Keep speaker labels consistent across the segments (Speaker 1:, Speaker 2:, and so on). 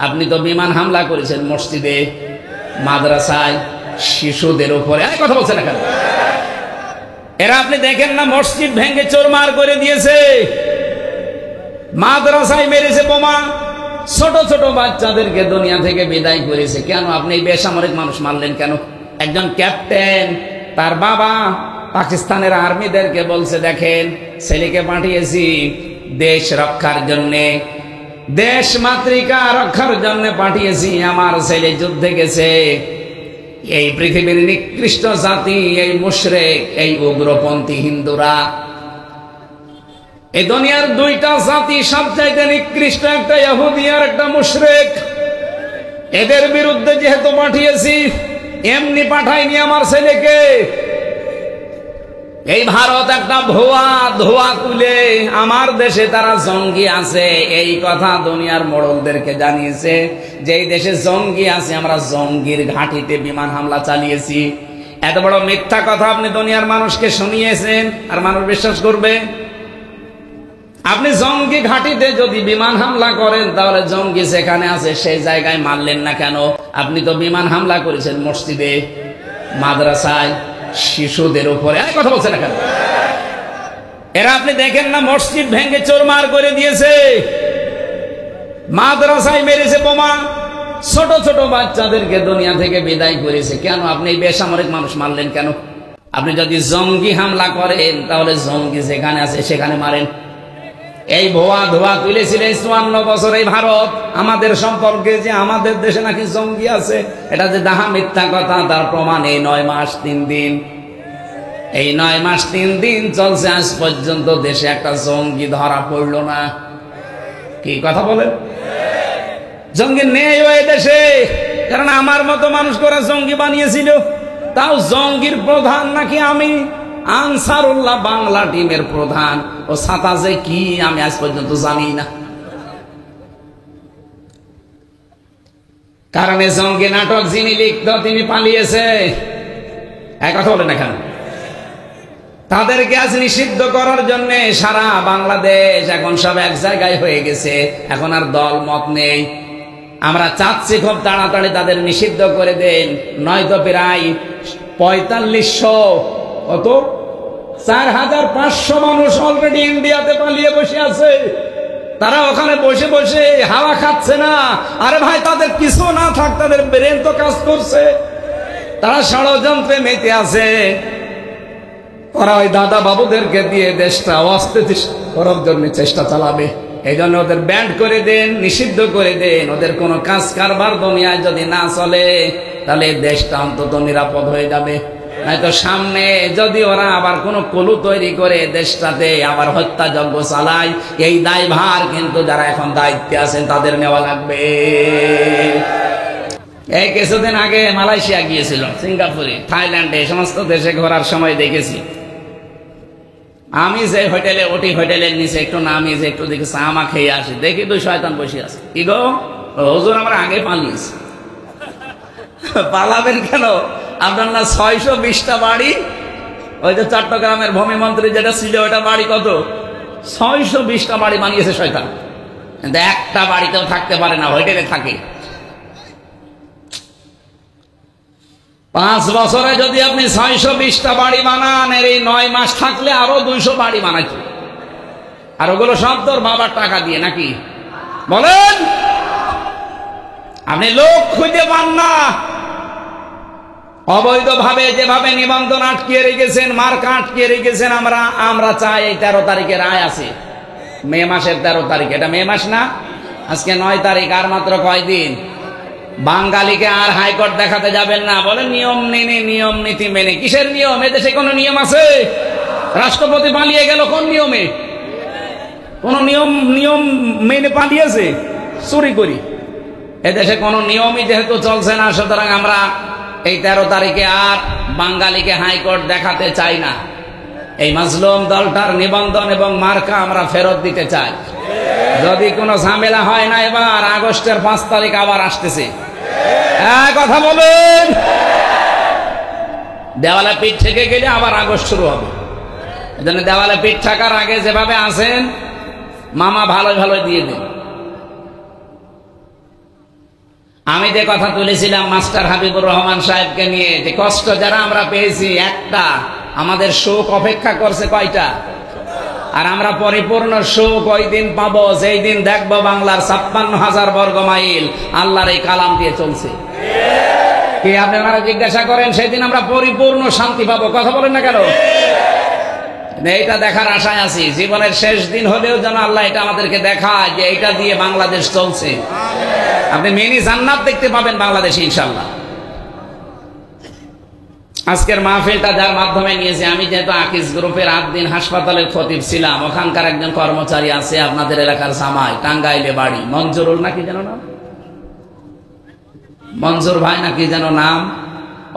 Speaker 1: আপনি তো বিমান হামলা করেছেন মসজিদে, মাদ্রাসায়, শিশুদের উপরে। কথা বলছেন না কেন? এরা আপনি দেখেন না মসজিদ ভেঙে চোরমার করে দিয়েছে, মাদ্রাসায় মেরেছে বোমা, ছোট ছোট বাচ্চাদেরকে দুনিয়া থেকে বিদায় করেছে। কেন আপনি এই বেসামরিক মানুষ মারলেন কেন? একজন ক্যাপ্টেন তার বাবা পাকিস্তানের আর্মিদেরকে বলছে, দেখেন ছেলেকে পাঠিয়েছি দেশ রক্ষার জন্যে, দেশ মাতৃকা রক্ষার জন্য পাঠিয়েছি। আমার ছেলে যুদ্ধে গেছে। এই পৃথিবীর নিকৃষ্ট জাতি এই মুশরিক, এই উগ্রপন্থী হিন্দুরা। এই দুনিয়ার দুইটা জাতি সবচাইতে নিকৃষ্ট, একটা ইহুদি আর একটা মুশরিক। এদের বিরুদ্ধে যেহেতু পাঠিয়েছি, এমনি পাঠাইনি আমার ছেলেকে। এই ভারত একটা ধোয়া তুলে আমার দেশে তারা জঙ্গি আছে এই কথা দুনিয়ার মোড়লদেরকে জানিয়েছে, যে এই দেশে জঙ্গি আছে, আমরা জঙ্গির ঘাঁটিতে বিমান হামলা চালিয়েছি। এত বড় মিথ্যা কথা আপনি দুনিয়ার মানুষকে শুনিয়েছেন, আর মানুষ বিশ্বাস করবে? আপনি জঙ্গি ঘাঁটিতে যদি বিমান হামলা করেন, তাহলে জঙ্গি যেখানে আছে সেই জায়গায় মারলেন না কেন? আপনি তো বিমান হামলা করেছেন মসজিদে, মাদ্রাসায়, শিশুদের উপরে। কথা বলছেন না কেন? এরা আপনি দেখেন না মসজিদ ভেঙে চোরমার করে দিয়েছে, মাদ্রাসায় মেরেছে বোমা, ছোট ছোট বাচ্চাদেরকে দুনিয়া থেকে বিদায় করেছে। কেন আপনি এই বেসামরিক মানুষ মারলেন কেন? আপনি যদি জঙ্গি হামলা করেন, তাহলে জঙ্গি যেখানে আছে সেখানে মারেন। এই ধোয়া তুলেছিলেন 54 বছর এই ভারত আমাদের সম্পর্কে, যে আমাদের দেশে নাকি জঙ্গি আছে। এটা যে দাহা মিথ্যা কথা, তার প্রমাণ এই 9 মাস 3 দিন। এই 9 মাস 3 দিন চলছে, আজ পর্যন্ত দেশে একটা জঙ্গি ধরা পড়ল না। কি কথা বলেন? জঙ্গি নেই ওই দেশে, কারণ আমার মতো মানুষ করে জঙ্গি বানিয়েছিল। তাও জঙ্গির প্রধান নাকি আমি, আনসারুল্লাহ বাংলা টিমের প্রধান। ও ছাতা যে কি আমি আজ পর্যন্ত জানি না। কারণ জঙ্গি নাটক যিনি লিখত তিনি পালিয়েছে। এক কথা বলেন না কেন? তাদেরকে আজ নিষিদ্ধ করার জন্য সারা বাংলাদেশ এখন সব এক জায়গায় হয়ে গেছে। এখন আর দল মত নেই। আমরা চাচ্ছি খুব তাড়াতাড়ি তাদের নিষিদ্ধ করে দেন, নয়তো প্রায় 4500 কত 4500 মানুষ অলরেডি ইন্ডিয়াতে পালিয়ে বসে আছে। তারা ওখানে বসে বসে হাওয়া খাচ্ছে না। আরে ভাই, তাদের কিছু না থাক, তাদের ব্রেন তো কাজ করছে। তারা ষড়যন্ত্রে মেতে আছে। ওরা ওই দাদা বাবুদেরকে দিয়ে দেশটা অস্থিতিশীল করার জন্য চেষ্টা চালাবে। এই জন্য ওদের ব্যান্ড করে দেন, নিষিদ্ধ করে দেন। ওদের কোনো কাজ কারবার দুনিয়ায় যদি না চলে, তাহলে দেশটা অন্তত নিরাপদ হয়ে যাবে। নয়তো সামনে যদি ওরা আবার কোন কলু তৈরি করে দেশটাতে আবার হত্যাযজ্ঞ চালায়, এই দায়ভার কিন্তু যারা এখন দায়িত্বে আছেন তাদের নেওয়া লাগবে। এই কিছুদিন আগে মালয়েশিয়া গিয়েছিল, সিঙ্গাপুরে, থাইল্যান্ডে, সমস্ত দেশে ঘোরার সময় দেখেছি। আমি যে হোটেলে উঠি, হোটেলের নিচে একটু নামি, যে একটু দেখি চা মা খেয়ে আসি, দেখি 2 শয়তান বসে আছে। কি গো হুজুর, আমরা আগে পালিয়েছি। পালাবেন কেন? আপনার না 620টা বাড়ি। ওই যে চট্টগ্রামের ভূমিমন্ত্রী যেটা ছিল, ওটা বাড়ি কত? 620টা বাড়ি বানিয়েছে শয়তান। কিন্তু একটা বাড়িতেও থাকতে পারে না, হোটেলে থাকে। 5 বছরে যদি আপনি 620টা বাড়ি বানান, এর এই 9 মাস থাকলে আরো 200 বাড়ি বানাইতো। আর ওগুলো সব তোর বাবার টাকা দিয়ে নাকি? বলেন, আপনি লোক খুঁজে পান না। অবৈধভাবে যেভাবে নিবন্ধন আটকিয়ে রেখেছেন, মার্কা আটকিয়ে রেখেছেন, আমরা চাই এই 13 তারিখের রায় আছে, মে মাসের 13 তারিখ। এটা মে মাস না, আজকে 9 তারিখ, আর মাত্র কয়দিন। বাঙালিকে আর হাইকোর্ট দেখাতে যাবেন না। বলে নিয়ম মেনে, নিয়ম নীতি মেনে। কিসের নিয়ম? এদেশে কোনো নিয়ম আছে? রাষ্ট্রপতি পালিয়ে গেল কোন নিয়মে? কোন নিয়ম মেনে পালিয়েছে? চুরি করি। এদেশে কোনো নিয়মই যেহেতু চলছে না, সুতরাং আমরা এই 13 তারিখে আর বাঙালিকে হাইকোর্ট দেখাতে চাই না। এই মাজলুম দলটার নিবন্ধন এবং মার্কা আমরা ফেরত দিতে চাই। যদি কোনো ঝামেলা হয় না, এবার আগস্টের 5 তারিখ আবার আসতেছে। কথা বলেন, দেওয়ালে পিঠ থেকে গেলে আবার আগস্ট শুরু হবে। এজন্য দেওয়ালে পিঠ থাকার আগে যেভাবে আছেন, মামা ভালো ভালো দিয়ে দিন। আমি যে কথা তুলেছিলাম মাস্টার হাবিবুর রহমান সাহেবকে নিয়ে, যে কষ্ট যারা আমরা পেয়েছি, একটা আমাদের শোক অপেক্ষা করছে কয়টা, আর আমরা পরিপূর্ণ সুখ ওই দিন পাবো যেই দিন দেখবো বাংলার 56,000 বর্গ মাইল আল্লাহর এই কালাম দিয়ে চলছে। কি আপনারা জিজ্ঞাসা করেন, সেদিন আমরা পরিপূর্ণ শান্তি পাবো? কথা বলেন না কেন? এইটা দেখার আশায় আছি। জীবনের শেষ দিন হলেও যেন আল্লাহ এটা আমাদেরকে দেখায় যে এইটা দিয়ে বাংলাদেশ চলছে। আপনি মিনি জান্নাত দেখতে পাবেন বাংলাদেশে ইনশাল্লাহ। আজকের মাহফিলটা যার মাধ্যমে নিয়েছে, আমি যেহেতু আকিস গ্রুপের 8 দিন হাসপাতালের খতিব ছিলাম, ওখানকার একজন কর্মচারী আছে আপনাদের এলাকার জামাই, টাঙ্গাইলে বাড়ি, মঞ্জুরুল নাকি যেন নাম, মঞ্জুর ভাই নাকি যেন নাম।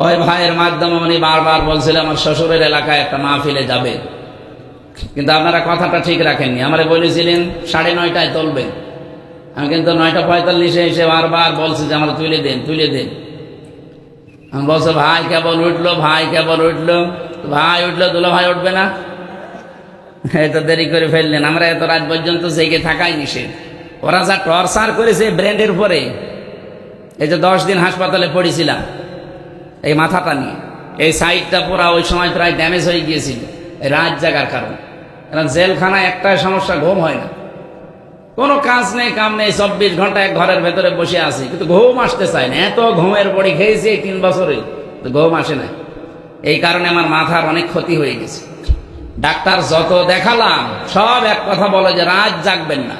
Speaker 1: ওই ভাইয়ের মাধ্যমে উনি বারবার বলছিলেন আমার শ্বশুরের এলাকায় একটা মাহফিলে যাবে, কিন্তু আপনারা কথাটা ঠিক রাখেননি। আমারে বলেছিলেন 9:30টায় তুলবেন, আমি কিন্তু 9:45 এসে বারবার বলছি যে আমার তুলে দেন তুলে দেন। আমি বলছো ভাই কেবল উঠলো, ভাই কেবল উঠলো, ভাই উঠলো, দুলো ভাই উঠবে না, এত দেরি করে ফেললেন। আমরা এত রাত পর্যন্ত জেগে থাকাই নিষেধ। ওরা যা টর্চার করেছে ব্রেন্ডের উপরে, এই যে 10 দিন হাসপাতালে পড়েছিলাম এই মাথাটা নিয়ে, এই সাইডটা পুরা ওই সময় প্রায় ড্যামেজ হয়ে গিয়েছিল এই রাত জাগার কারণে। কারণ জেলখানায় একটাই সমস্যা, ঘুম হয় না, কোনো কাজ নেই কাম নেই, 24 ঘন্টা এক ঘরের ভেতরে বসে আছি, কিন্তু ঘুম আসতে চায় না। এত ঘুমের বড়ি খেয়েছি এই 3 বছরে, ঘুম আসে না। এই কারণে আমার মাথার অনেক ক্ষতি হয়ে গেছে। ডাক্তার যত দেখালাম সব এক কথা বলে যে রাত জাগবেন না,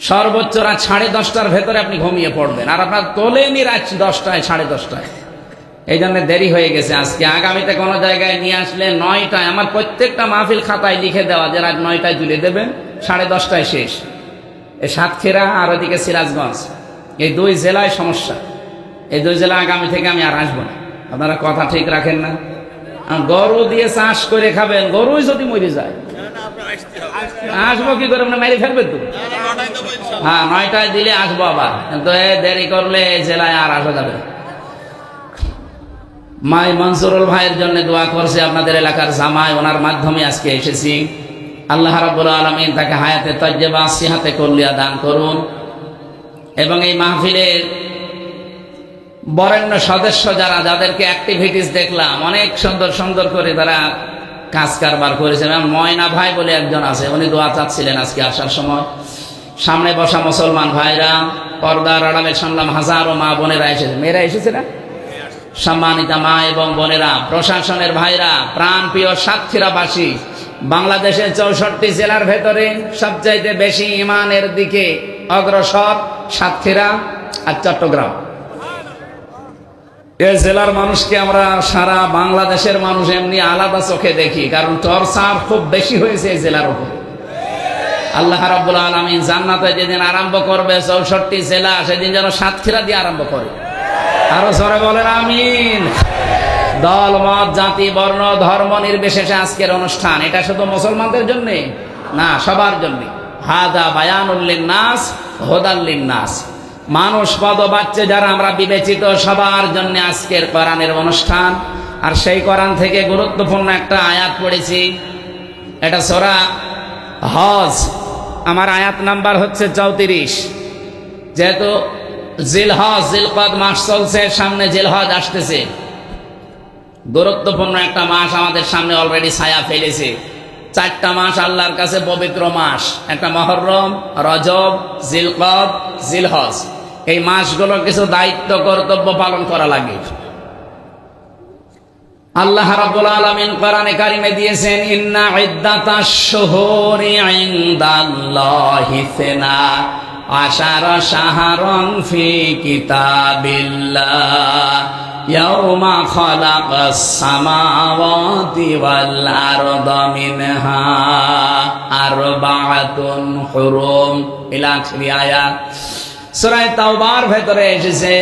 Speaker 1: সর্বোচ্চ রাত 10:30টার ভেতরে আপনি ঘুমিয়ে পড়বেন, আর আপনার তোলেনি রাত 10টায় 10:30টায়। এই জন্য দেরি হয়ে গেছে আজকে। আগামীতে কোনো জায়গায় নিয়ে আসলে 9টায়, আমার প্রত্যেকটা মাহফিল খাতায় লিখে দেওয়া যে রাত 9টায় তুলে দেবেন, 10:30টায় শেষ। এই সাতক্ষীরা আর ওদিকে সিরাজগঞ্জ, এই 2 জেলায় সমস্যা। এই 2 জেলা আগামী থেকে আমি আর আসবো না। আপনারা কথা ঠিক রাখেন না। গরু দিয়ে চাষ করে খাবেন, গরুই যদি মরে যায় আসবো কি করে? মেরে ফেলবে তো। হ্যাঁ 9টায় দিলে আসবো আবার, কিন্তু দেরি করলে এই জেলায় আর আসা যাবে। মাই মনসুরুল ভাইয়ের জন্য দোয়া করছে আপনাদের এলাকার জামাই, ওনার মাধ্যমে আজকে এসেছি। আল্লাহ রাব্বুল আলামিন তাকে হায়াতে তাজ্জেবা সিহাতে কল্লিয়া দান করুন, এবং এই মাহফিলের বরেণ্য সদস্য যারা, যাদেরকে অ্যাক্টিভিটিস দেখলাম অনেক সুন্দর সুন্দর করে তারা কাজ কারবার করেছেন। ময়না ভাই বলে একজন আছে, উনি দোয়া চাচ্ছিলেন আজকে আসার সময়। সামনে বসা মুসলমান ভাইরা, পর্দার আড়ালে শুনলাম হাজারো মা বোনেরা এসেছে, মেয়েরা এসেছে না, সম্মানিতা মা এবং বোনেরা, প্রশাসনের ভাইরা, প্রাণপ্রিয় সাতক্ষীরাবাসী, বাংলাদেশের 64 জেলার ভেতরে সবচাইতে বেশি ইমানের দিকে অগ্রসর সাতক্ষীরা আর চট্টগ্রাম। এই জেলার মানুষকে আমরা সারা বাংলাদেশের মানুষ এমনি আলাদা চোখে দেখি, কারণ টর্চার খুব বেশি হয়েছে এই জেলার উপর। আল্লাহ রাব্বুল আলামিন জান্নাতে যেদিন আরম্ভ করবে 64 জেলা, সেদিন যেন সাতক্ষীরা দিয়ে আরম্ভ করে। আরো জোরে বলেন আমিন। দল মত জাতি বর্ণ ধর্ম নির্বিশেষে আজকের অনুষ্ঠান, এটা শুধু মুসলমানদের জন্য না, সবার জন্য। হাদা বায়ানুল লিন্নাস হুদাল লিন্নাস, মানুষ পদবাচ্চে যারা আমরা বিবেচিত, সবার জন্য আজকের কোরআনের অনুষ্ঠান। আর সেই কোরআন থেকে গুরুত্বপূর্ণ একটা আয়াত পড়েছি, এটা সূরা হজ, আমার আয়াত নাম্বার হচ্ছে 34। যেহেতু জিলহজ জিলকদ মাস চলছে, সামনে জিলহজ আসতেছে, গুরুত্বপূর্ণ একটা মাস আমাদের সামনে অলরেডি ছায়া ফেলেছে। 4টা মাস আল্লাহর কাছে পবিত্র মাস, একটা মুহররম, রজব, জিলকদ, জিলহজ। এই মাসগুলোর কিছু দায়িত্ব কর্তব্য পালন করা লাগে। আল্লাহ রাব্বুল আলামিন কোরআনে কারিমে দিয়েছেন, ইন্না ইদ্দাতাশ শুহুরি ইনদাল্লাহি 12 শাহরান ফি কিতাবিল্লাহ ইয়াউমা খালাকাস সামাওয়াতি ওয়াল আরদা মিনহা আরবাআতুন হুরুম ইলা আখিরি আয়াত। সূরা তাওবার ভেতরে এসেছে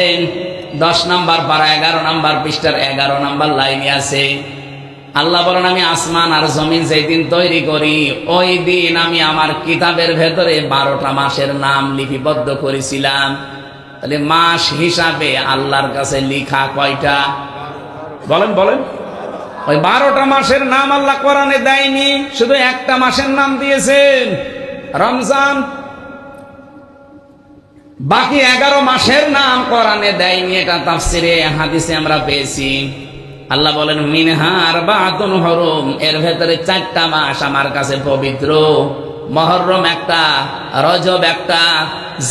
Speaker 1: 10 নম্বর পারা 11 নম্বর পৃষ্ঠার 11 নম্বর লাইনে আছে। আল্লাহ বলেন, আমি আসমান আর জমিন যেই দিন তৈরি করি, ওই দিন আমি আমার কিতাবের ভেতরে 12টা মাসের নাম লিপিবদ্ধ করেছিলাম। তাহলে মাস হিসাবে আল্লাহর কাছে লিখা কয়টা? বলেন বলেন। ওই 12টা মাসের নাম আল্লাহ কোরআনে দেয়নি, শুধু একটা মাসের নাম দিয়েছেন, রমজান। বাকি 11 মাসের নাম কোরআনে দেয়নি, এটা তাফসিরে হাদিসে আমরা পেয়েছি। আল্লাহ বলেন মিনহা আরবাতুন হুরুম, এর ভেতরে 4টা মাস আমার কাছে পবিত্র। মুহররম একটা, রজব একটা,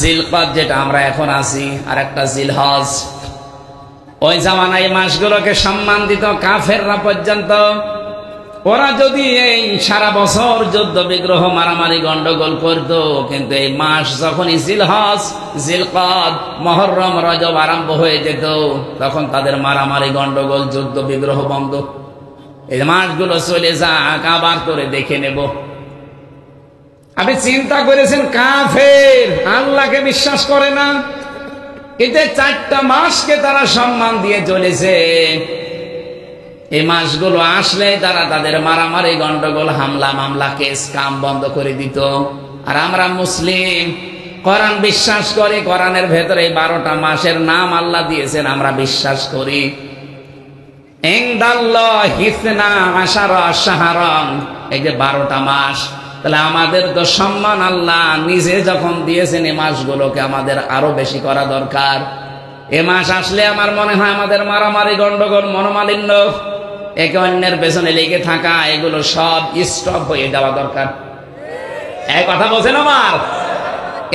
Speaker 1: জিলকদ যেটা আমরা এখন আছি, আর একটা জিলহজ। ওই জামানায় মাসগুলোকে সম্মান দিত কাফেররা পর্যন্ত। ওরা যদি এই সারা বছর যুদ্ধ বিগ্রহ মারামারি গন্ডগোল করত, কিন্তু এই মাস যখনই জিলহজ, জিলকদ, মুহররম, রজব আরম্ভ হয়ে যেত, তখন তাদের মারামারি গন্ডগোল যুদ্ধ বিগ্রহ বন্ধ। এই মাসগুলো চলে যাক, আবার করে দেখে নেব। আপনি চিন্তা করেছেন কাফের আল্লাহকে বিশ্বাস করে না, কিন্তু 4টা মাসকে তারা সম্মান দিয়ে চলেছে। এই মাসগুলো আসলে তারা তাদের মারামারি গন্ডগোল হামলা মামলা কেস কাম বন্ধ করে দিত। আর আমরা মুসলিম, কোরআন বিশ্বাস করি, কোরআনের ভেতরে 12টা মাসের নাম আল্লাহ দিয়েছেন, আমরা বিশ্বাস করি। ইনদাল্লাহি 12 শাহরান, এই যে 12টা মাস, তাহলে আমাদের তো সম্মান আল্লাহ নিজে যখন দিয়েছেন, এই মাসগুলোকে আমাদের আরো বেশি করা দরকার। এ মাস আসলে আমার মনে হয় আমাদের মারামারি গন্ডগোল মনোমালিন্য, একে অন্যের পেছনে লেগে থাকা, এগুলো সব স্টপ হয়ে যাওয়া দরকার। এই কথা বলছেন আমার?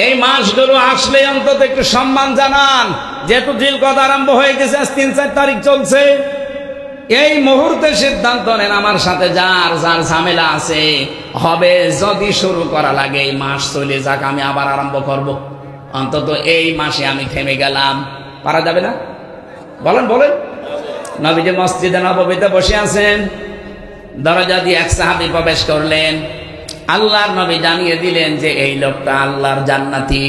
Speaker 1: এই মাসগুলো আসলে অন্তত একটু সম্মান জানান। যেহেতু জিলকদ আরম্ভ হয়ে গেছে, আজ 3-4 তারিখ চলছে, এই মুহূর্তে সিদ্ধান্ত নেন আমার সাথে যার যার ঝামেলা আছে হবে, যদি শুরু করা লাগে এই মাস চলে যাক, আমি আবার আরম্ভ করব। অন্তত এই মাসে আমি থেমে গেলাম। পারা যাবে না? বলেন বলেন। নবীজি মসজিদে নববীতে বসে আছেন, দরজা দিয়ে এক সাহাবী প্রবেশ করলেন। আল্লাহর নবী জানিয়ে দিলেন যে এই লোকটা আল্লাহর জান্নাতি।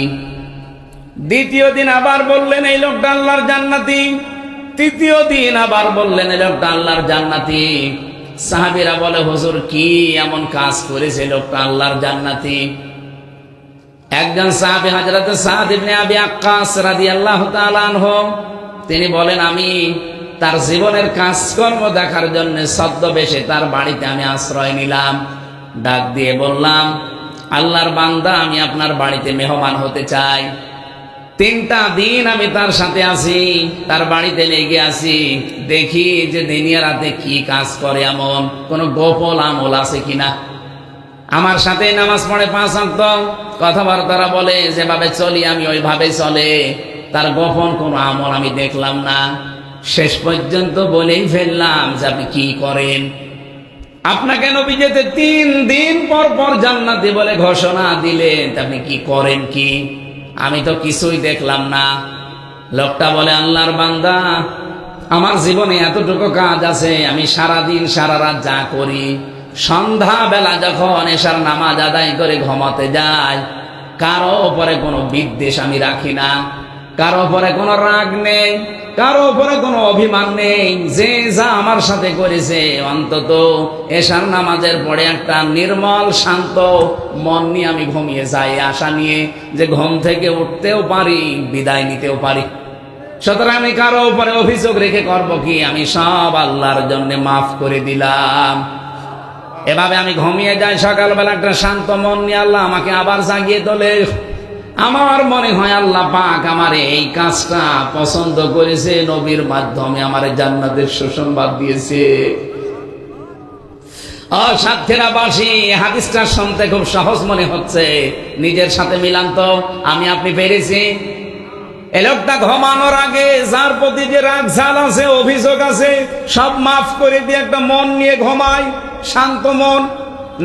Speaker 1: দ্বিতীয় দিন আবার বললেন এই লোকটা আল্লাহর জান্নাতি। তৃতীয় দিন আবার বললেন এই লোকটা আল্লাহর জান্নাতি। সাহাবীরা বলে হুজুর কি এমন কাজ করেছে লোকটা আল্লাহর জান্নাতি? একজন সাহাবী হযরত সাদ ইবনে আবি আক্কাস রাদিয়াল্লাহু তাআলা আনহু, তিনি বলেন আমি তার জীবনের কাজকর্ম দেখার জন্য ছদ্মবেশে তার বাড়িতে আমি আশ্রয় নিলাম। ডাক দিয়ে বললাম আল্লাহর বান্দা, আমি আপনার বাড়িতে মেহমান হতে চাই। 3টা দিন আমি তার সাথে আছি, তার বাড়িতে লেগে আছি, দেখি যে দিনিয়া রাতে কি কাজ করে, এমন কোন গোপন আমল আছে কিনা। আমার সাথে নামাজ পড়ে 5 ওয়াক্ত, কথাবার্তা বলে, যেভাবে চলি আমি ওইভাবে চলে, তার গোপন কোন আমল আমি দেখলাম না। শেষ পর্যন্ত বলেই ফেললাম যে আপনি কি করেন? আপনাকে নবী যেতে 3 দিন পর পর জান্নাতি বলে ঘোষণা দিলেন, আপনি কি করেন? কি আমি তো কিছুই দেখলাম না। লোকটা বলে আল্লাহর বান্দা, আমার জীবনে এতটুকু কাজ আছে, আমি সারাদিন সারা রাত যা করি, সন্ধ্যা বেলা যখন এশার নামাজ আদায় করে ঘুমাতে যাই, কারো উপরে কোনো বিদ্বেষ আমি রাখি না, কারো উপরে কোনো রাগ নেই, কারো উপরে কোনো অভিমান নেই। যে যা আমার সাথে করেছে, অন্তত এশার নামাজের পরে একটা নির্মল শান্ত মন নিয়ে আমি ঘুমিয়ে যাই, আশা নিয়ে যে ঘুম থেকে উঠতেও পারি, বিদায় নিতেও পারি। সুতরাং আমি কারো উপরে অভিযোগ রেখে করব কি? আমি সব আল্লাহর জন্য মাফ করে দিলাম। এভাবে আমি ঘুমিয়ে যাই, সকালবেলা একটা শান্ত মন নিয়ে আল্লাহ আমাকে আবার জাগিয়ে তোলে। আমার মনে হয় আল্লাহ পাক আমার এই কাজটা পছন্দ করেছে, নবীর মাধ্যমে আমার জান্নাতের সুসংবাদ দিয়েছে। সাতক্ষীরাবাসী, হাদিসটা শুনতে খুব সহজ মনে হচ্ছে, নিজের সাথে মিলান তো। আমি আপনি পেরেছি? এই লোকটা ঘুমানোর আগে যার প্রতি যে রাগ ঝাল আছে, অভিযোগ আছে, সব মাফ করে দিয়ে একটা মন নিয়ে ঘুমায়, শান্ত মন,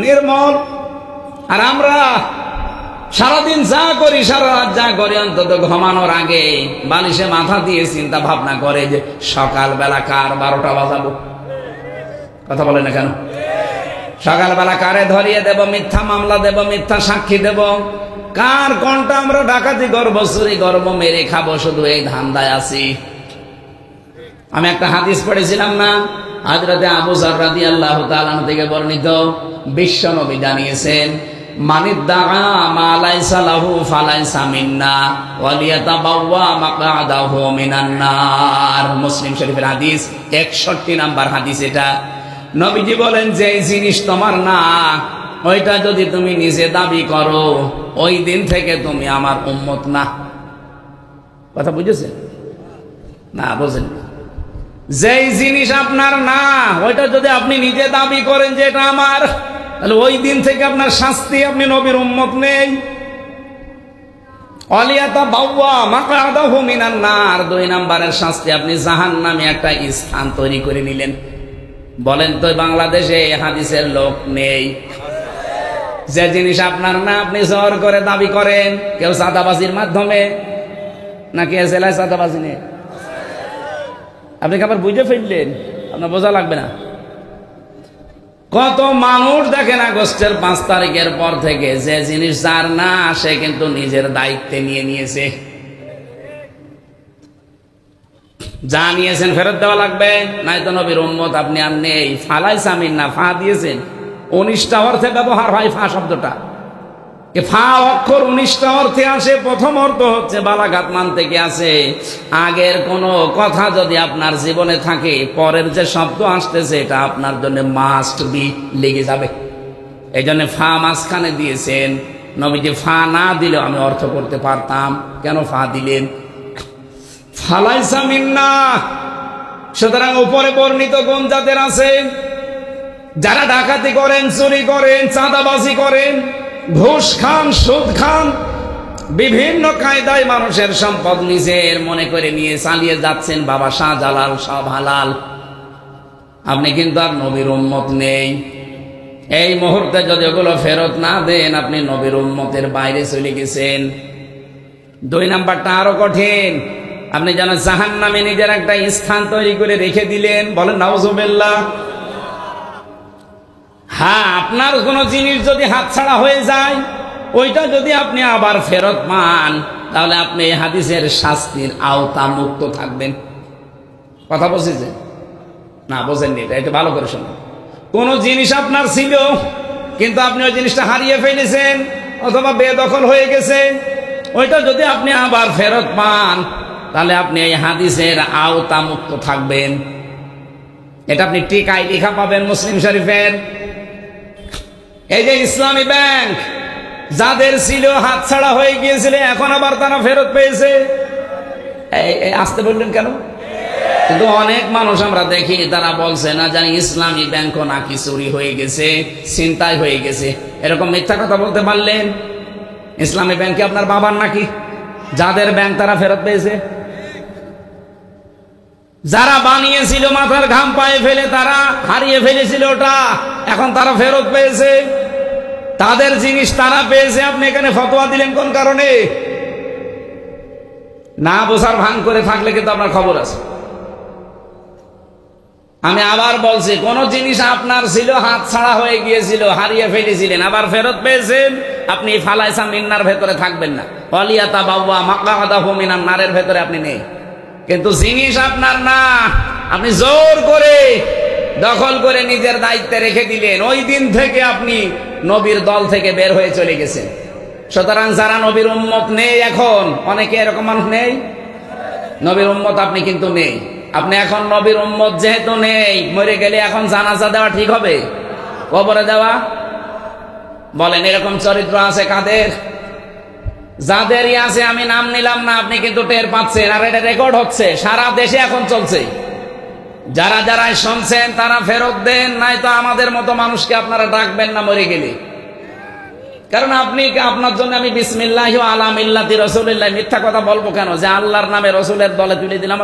Speaker 1: নির্মল। আর আমরা সারাদিন যা করি, সারা রাত যা করি, অন্তত ঘুমানোর আগে বালিশে মাথা দিয়ে চিন্তা ভাবনা করে যে সকালবেলা কার 12টা বাজাবো। কথা বলে না কেন? সকালবেলা কারে ধরিয়ে দেব, মিথ্যা মামলা দেব, মিথ্যা সাক্ষী দেব, কার কোনটা আমরা ডাকাতি করব, চুরি করব, মেরে খাবো, শুধু এই ধান্দায় আছি। আমি একটা হাদিস পড়েছিলাম না, হযরতে আবু যর রাদিয়াল্লাহু তাআলা আনহু থেকে বর্ণিত, বিশ্ব নবী জানিয়েছেন মানিদ্দাআ মা লাইসা লাহু ফালাইসা মিন্না ওয়া লিয়াতাবাওয়া মাকআদাহু মিনান নার। মুসলিম শরীফের হাদিস, 61 নাম্বার হাদিস এটা। নবীজি বলেন যে জিনিস তোমার না, ওইটা যদি তুমি নিজে দাবি করো, ওই দিন থেকে তুমি আমার উম্মত না। কথা বুঝেছেন না? বোঝেন? যেই জিনিস আপনার না, ওইটা যদি আপনি নিজে দাবি করেন যে এটা আমার, তাহলে ওই দিন থেকে আপনার শাস্তি, আপনি নবীর উম্মত নেই। অলিয়াতা বাউয়া মাকআদাহু মিনান নার, 2 নম্বরের শাস্তি, আপনি জাহান্নামে একটা স্থান তৈরি করে নিলেন। বলেন তো বাংলাদেশে হাদিসের লোক নেই? যে জিনিস আপনার না, আপনি জোর করে দাবি করেন, কেউ চাঁদাবাজির মাধ্যমে, নাকি এসেলায় চাঁদাবাজি নেই? আপনি কি আবার বুঝে ফেললেন? আপনার বোঝা লাগবে না। কত মানুষ দেখেন আগস্টের 5 তারিখের পর থেকে যে জিনিস যার না, সে কিন্তু নিজের দায়িত্বে নিয়ে নিয়েছে। যা নিয়েছেন ফেরত দেওয়া লাগবে, নাই তো নবীর উম্মত আপনি আর নেই। ফালাইসা মিন্না, ফা দিয়েছেন, 19টা অর্থে ব্যবহার হয় ফা শব্দটা। ফা অক্ষর 19টা অর্থে আসে। প্রথম অর্থ হচ্ছে বালাগাত মানতে কি আছে, আগের কোন কথা যদি আপনার জীবনে থাকে, পরের যে শব্দ আসতেছে এটা আপনার জন্য মাস্ট বি, লেগে যাবে। এই জন্য ফা মাঝখানে দিয়েছেন। নবীজি ফা না দিলেও আমি অর্থ করতে পারতাম, কেন ফা দিলেন? ফালাইসা মিন্না। সুতরাং উপরে বর্ণিত গুণ যাদের আছে, যারা ডাকাতি করেন, চুরি করেন, চাঁদাবাজি করেন, ঘুষ খান, সুদ খান, বিভিন্ন কায়দায় মানুষের সম্পদ নিজের মনে করে নিয়ে চালিয়ে যাচ্ছেন, বাবা শাহজালাল সব হালাল, আপনি কিন্তু আর নবীর উম্মত নেই। এই মুহূর্তে যদি ওগুলো ফেরত না দেন, আপনি নবীর উম্মতের বাইরে চলে গেছেন। 2 নাম্বারটা আরো কঠিন, আপনি যেন জাহান্নামে নিজের একটা স্থান তৈরি করে রেখে দিলেন। বলেন নাউজুবিল্লাহ। হ্যাঁ, আপনার কোন জিনিস যদি হাতছাড়া হয়ে যায়, ওইটা যদি আপনি আবার ফেরত পান, তাহলে আপনি এই হাদিসের শাস্তির আওতা মুক্ত থাকবেন। কথা বুঝেছেন না? বোঝেননি? এটা ভালো করে শুনুন। কোন জিনিস আপনার ছিল, কিন্তু আপনি ওই জিনিসটা হারিয়ে ফেলেছেন অথবা বেদখল হয়ে গেছে, ওইটা যদি আপনি আবার ফেরত পান, তাহলে আপনি এই হাদিসের আওতা মুক্ত থাকবেন। এটা আপনি টিকায় লেখা পাবেন মুসলিম শরীফের। এই যে ইসলামী ব্যাংক যাদের ছিল, হাতছাড়া হয়ে গিয়েছিল, এখন আবার তারা ফেরত পেয়েছে। আসতে বললেন কেন? কিন্তু অনেক মানুষ আমরা দেখি, তারা বলছে না জানি ইসলামী ব্যাংকও নাকি চুরি হয়ে গেছে, ছিনতাই হয়ে গেছে। এরকম মিথ্যা কথা বলতে পারলেন? ইসলামী ব্যাংকে আপনার বাবার নাকি? যাদের ব্যাংক তারা ফেরত পেয়েছে। যারা বানিয়েছিল মাথার ঘাম পায়ে ফেলে, তারা হারিয়ে ফেলেছিল ওটা, এখন তারা ফেরত পেয়েছে। তাদের জিনিস তারা পেয়েছে, আপনি এখানে ফতোয়া দিলেন কোন কারণে? না বোঝার ভান করে থাকলে কিন্তু আপনার খবর আছে। আমি আবার বলছি, কোন জিনিস আপনার ছিল, হাত ছাড়া হয়ে গিয়েছিল, হারিয়ে ফেলেছিলেন, আবার ফেরত পেয়েছেন, আপনি ফালাইসা মিন্নার ভেতরে থাকবেন না। ওয়ালিয়াতা বাউয়া মাকআদাহু মিনান নারের ভেতরে আপনি নেই। কিন্তু জিনিস আপনার না, আপনি জোর করে দখল করে নিজের দায়িত্বে রেখে দিলেন, ওই দিন থেকে আপনি নবীর দল থেকে বের হয়ে চলে গেছেন। সুতরাং যারা নবীর উম্মত নেই, এখন অনেকে এরকম মানুষ নেই, নবীর উম্মত আপনি কিন্তু নেই। আপনি এখন নবীর উম্মত যেহেতু নেই, মরে গেলে এখন জানাজা দেওয়া ঠিক হবে? কবরে দেওয়া? বলেন এরকম চরিত্র আছে কাদের? যাদেরই আছে, আমি নাম নিলাম না, আপনি কিন্তু টের পাচ্ছেন, আর এটা রেকর্ড হচ্ছে, সারা দেশে এখন চলছে। যারা যারা শুনছেন তারা ফেরত দেন, নাই তো আমাদের মতো মানুষকে আপনারা ডাকবেন না মরে গেলে। কারণ আপনি, আপনার জন্য আমি বিসমিল্লাহি ওয়া আলা মিল্লাতি রাসূলিল্লাহ মিথ্যা কথা বলবো কেন? যে আল্লাহর নামে রসুলের দলে তুলে দিলাম,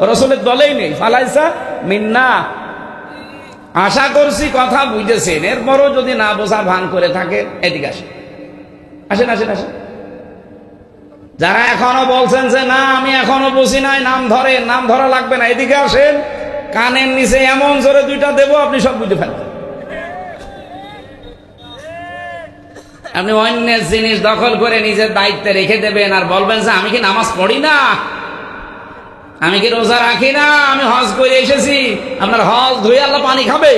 Speaker 1: রসুলের দলেই নেই, ফালাইসা মিন্না। আশা করছি কথা বুঝেছেন। এরপরও যদি না বোঝা ভান করে থাকে, এদিকে আসেন, আসেন আসেন আসেন। যারা এখনো বলছেন যে না আমি এখনো বুঝি নাই, নাম ধরেন, নাম ধরা লাগবে না, এদিকে আসেন। কানের নিচে এমন জোরে 2টা দেবো, আপনি সব বুঝে ফেলবেন। আপনি অন্যের জিনিস দখল করে নিজের দায়িত্বে রেখে দেবেন, আর বলবেন যে আমি কি নামাজ পড়ি না, আমি কি রোজা রাখি না, আমি হজ করে এসেছি। আপনার হজ ধুয়ে আল্লাহ পানি খাবে?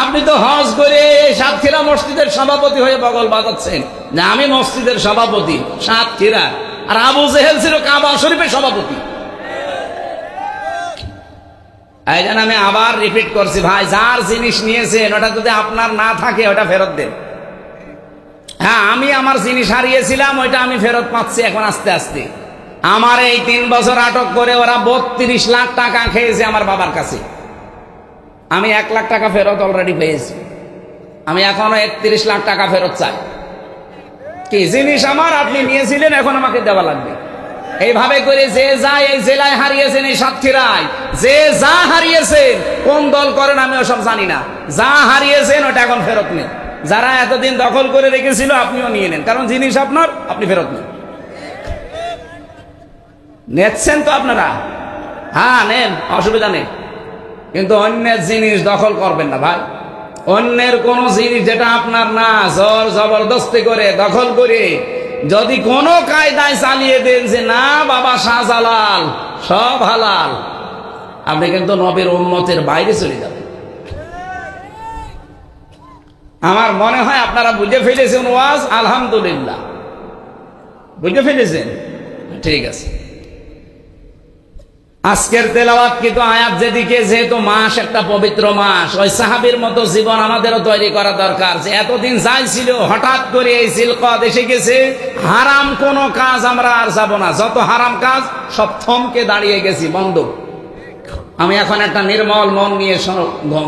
Speaker 1: আপনি তো হজ করে সাতক্ষীরা মসজিদের সভাপতি হয়ে বগল বাজাচ্ছেন যে আমি মসজিদের সভাপতি সাতক্ষীরা, আর আবু জেহেল ছিল কাবা শরীফের সভাপতি। এই জন্য আমি আবার রিপিট করছি, ভাই যার জিনিস নিয়েছেন ওটা যদি আপনার না থাকে, ওটা ফেরত দেন। হ্যাঁ, আমি আমার জিনিস হারিয়েছিলাম, ওইটা আমি ফেরত পাচ্ছি এখন আস্তে আস্তে। আমার এই 3 বছর আটক করে ওরা 32 লাখ টাকা খেয়েছে আমার বাবার কাছে। আমি 1 লাখ টাকা ফেরত অলরেডি পেয়েছি। আমি এখনো 31 লাখ টাকা ফেরত চাই। কি জিনিস আমার, আপনি নিয়েছিলেন, এখন আমাকে দেওয়া লাগবে। এইভাবে করে যে যা এই জেলায় হারিয়েছেন, এই সাতক্ষীরায় যে যা হারিয়েছেন, কোন দল করেন আমি ওসব জানি না, যা হারিয়েছেন ওটা এখন ফেরত নেন। যারা এতদিন দখল করে রেখেছিল আপনিও নিয়ে নেন, কারণ জিনিস আপনার, আপনি ফেরত নেন। নেচ্ছেন তো আপনারা? হ্যাঁ নেন, অসুবিধা নেই, কিন্তু অন্যের জিনিস দখল করবেন না ভাই। অন্যের কোন জিনিস যেটা আপনার না, জোর জবরদস্তি করে দখল করে যদি কোনো কায়দায় চালিয়ে দেন যে না বাবা শাহজালাল সব হালাল, আপনি কিন্তু নবীর উম্মতের বাইরে চলে যাবেন। আমার মনে হয় আপনারা বুঝে ফেলেছেন ওয়াজ, আলহামদুলিল্লাহ বুঝে ফেলেছেন, ঠিক আছে। আজকের তেলাওয়াত কিন্তু আয়াত যেদিকে, যেহেতু মাস একটা পবিত্র মাস, ওই সাহাবীর মতো জীবন আমাদেরও তৈরি করা দরকার, যে এতদিন যাই ছিল হঠাৎ করে এই জিলকদ এসে গেছে, হারাম কোন কাজ আমরা আর যাব না, যত হারাম কাজ সব থমকে দাঁড়িয়ে গেছি, বন্ধ। আমি এখন একটা নির্মল মন নিয়ে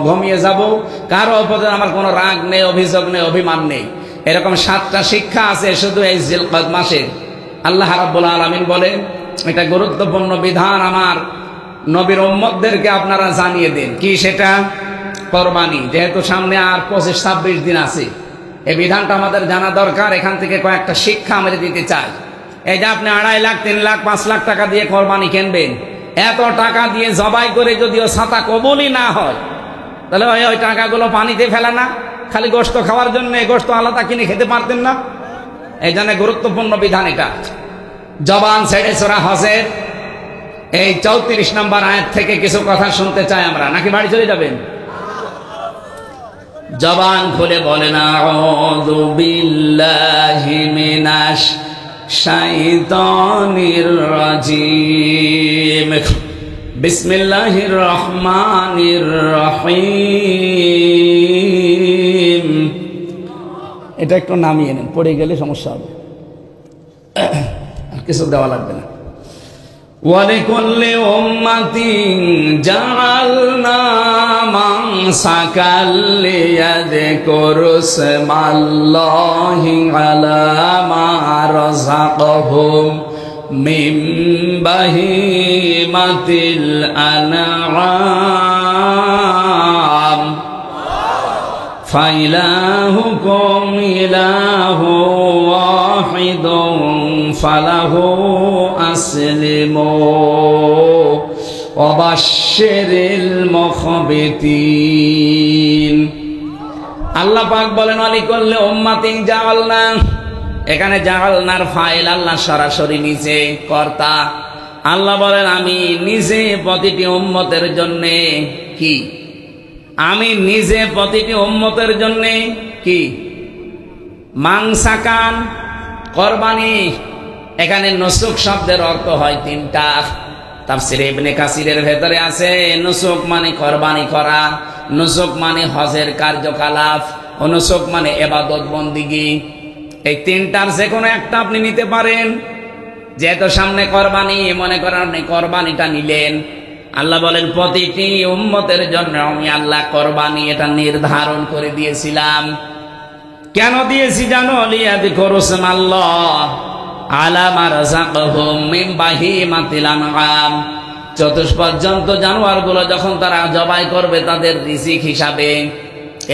Speaker 1: ঘুমিয়ে যাব, কারো উপরে আমার কোনো রাগ নেই, অভিযোগ নেই, অভিমান নেই। এরকম 7টা শিক্ষা আছে শুধু এই জিলকদ মাসে। আল্লাহ রাব্বুল আলামিন বলেন, এটা গুরুত্বপূর্ণ বিধান, আমার নবীর উম্মতদেরকে আপনারা জানিয়ে দেন। কি সেটা? কোরবানি। যেহেতু সামনে আর 25-26 দিন আছে, এই বিধানটা আমাদের জানা দরকার। এখান থেকে কয়েকটা শিক্ষা আমাদের দিতে চাই। এই যে আপনি 2.5 লাখ 3 লাখ 5 লাখ টাকা দিয়ে কোরবানি কিনবেন, এত টাকা দিয়ে জবাই করে যদিও ছাতা কবুলই না হয়, তাহলে ওই টাকাগুলো পানিতে ফেলা না, খালি গোশত খাওয়ার জন্য গোশত আলাদা কিনে খেতে পারতেন না? এই জন্য গুরুত্বপূর্ণ বিধান এটা। জবান ছেড়ে সূরা হজের এই 34 নম্বর আয়াত থেকে কিছু কথা শুনতে চাই আমরা, নাকি বাড়ি চলে যাবেন? জবান খুলে বলেন, আউযু বিল্লাহি মিনাশ শাইতানির রাজিম, বিসমিল্লাহির রহমানির রহিম। এটা একটু নামিয়ে নেন, পড়ে গেলে সমস্যা হবে, কিছু দেওয়া লাগবে না। ওয়ালিকুল্লি উম্মাতিন জাআলনা মানসাকাল লিয়াযকুরু ইসমাল্লাহি আলা মা রাযাকাহুম মিন বাহিমাতিল আনআম ফাইলাহুকুম ইলাহু ওয়াহিদুন ফালাহু আসলিমু ওয়াবাশশিরিল মুখবিতিন। আল্লাহ পাক বলেন, ওয়ালিকুল্লি উম্মাতিন জাআলনা। এখানে জাআলনার ফাইল আল্লাহ সরাসরি নিজে কর্তা। আল্লাহ বলেন, আমি নিজে প্রতিটি উম্মতের জন্য কি, আমি নিজে প্রতিটি উম্মতের জন্য কি, মাংসাকান, কোরবানি। এখানে নুসুক শব্দের অর্থ হয় 3টা। তাফসীর ইবনে কাসিরের ভেতরে আছে, নুসুক মানে কোরবানি করা, নুসুক মানে হজের কার্যকলাপ, ও নুসুক মানে ইবাদত বন্দিগি। এই 3টার যে কোনো একটা আপনি নিতে পারেন। যেহেতু সামনে কোরবানি, মনে করেন আপনি কোরবানিটা নিলেন, আল্লাহ বলেন প্রতিটি উম্মতের জন্য আমি আল্লাহ কোরবানি এটা নির্ধারণ করে দিয়েছিলাম। কেন দিয়েছি জানো? লিয়াযকুরু ইসমাল্লাহ আলা মা রাযাকাহুম মিন বাহিমাতিল আনআম। চতুষ্পর্যন্ত জানোয়ারগুলো যখন তারা জবাই করবে তাদের রিজিক হিসাবে,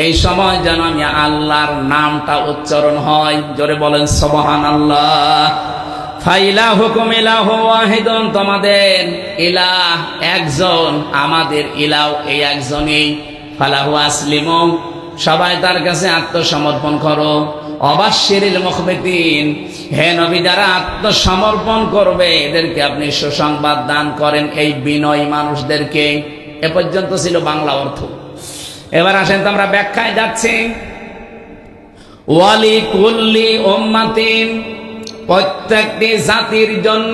Speaker 1: এই সময় যেন আমি আল্লাহর নামটা উচ্চারণ হয়। জোরে বলেন সুবহানাল্লাহ। ফাইলাহুকুম ইলাহু ওয়াহিদুন, তোমাদের ইলাহ একজন, আমাদের ইলাহ এই একজনই। ফালাহু আসলিমু, সবাই তার কাছে আত্মসমর্পণ করো। ওয়াবাশশিরিল মুখবিতিন, হে নবী যারা আত্মসমর্পণ করবে এদেরকে আপনি সুসংবাদ দান করেন, এই বিনয়ী মানুষদেরকে। এ পর্যন্ত ছিল বাংলা অর্থ। এবার আসেন তো আমরা ব্যাখ্যায় যাচ্ছি। ওয়ালিকুল্লি উম্মাতিন, প্রত্যেকটি জাতির জন্য।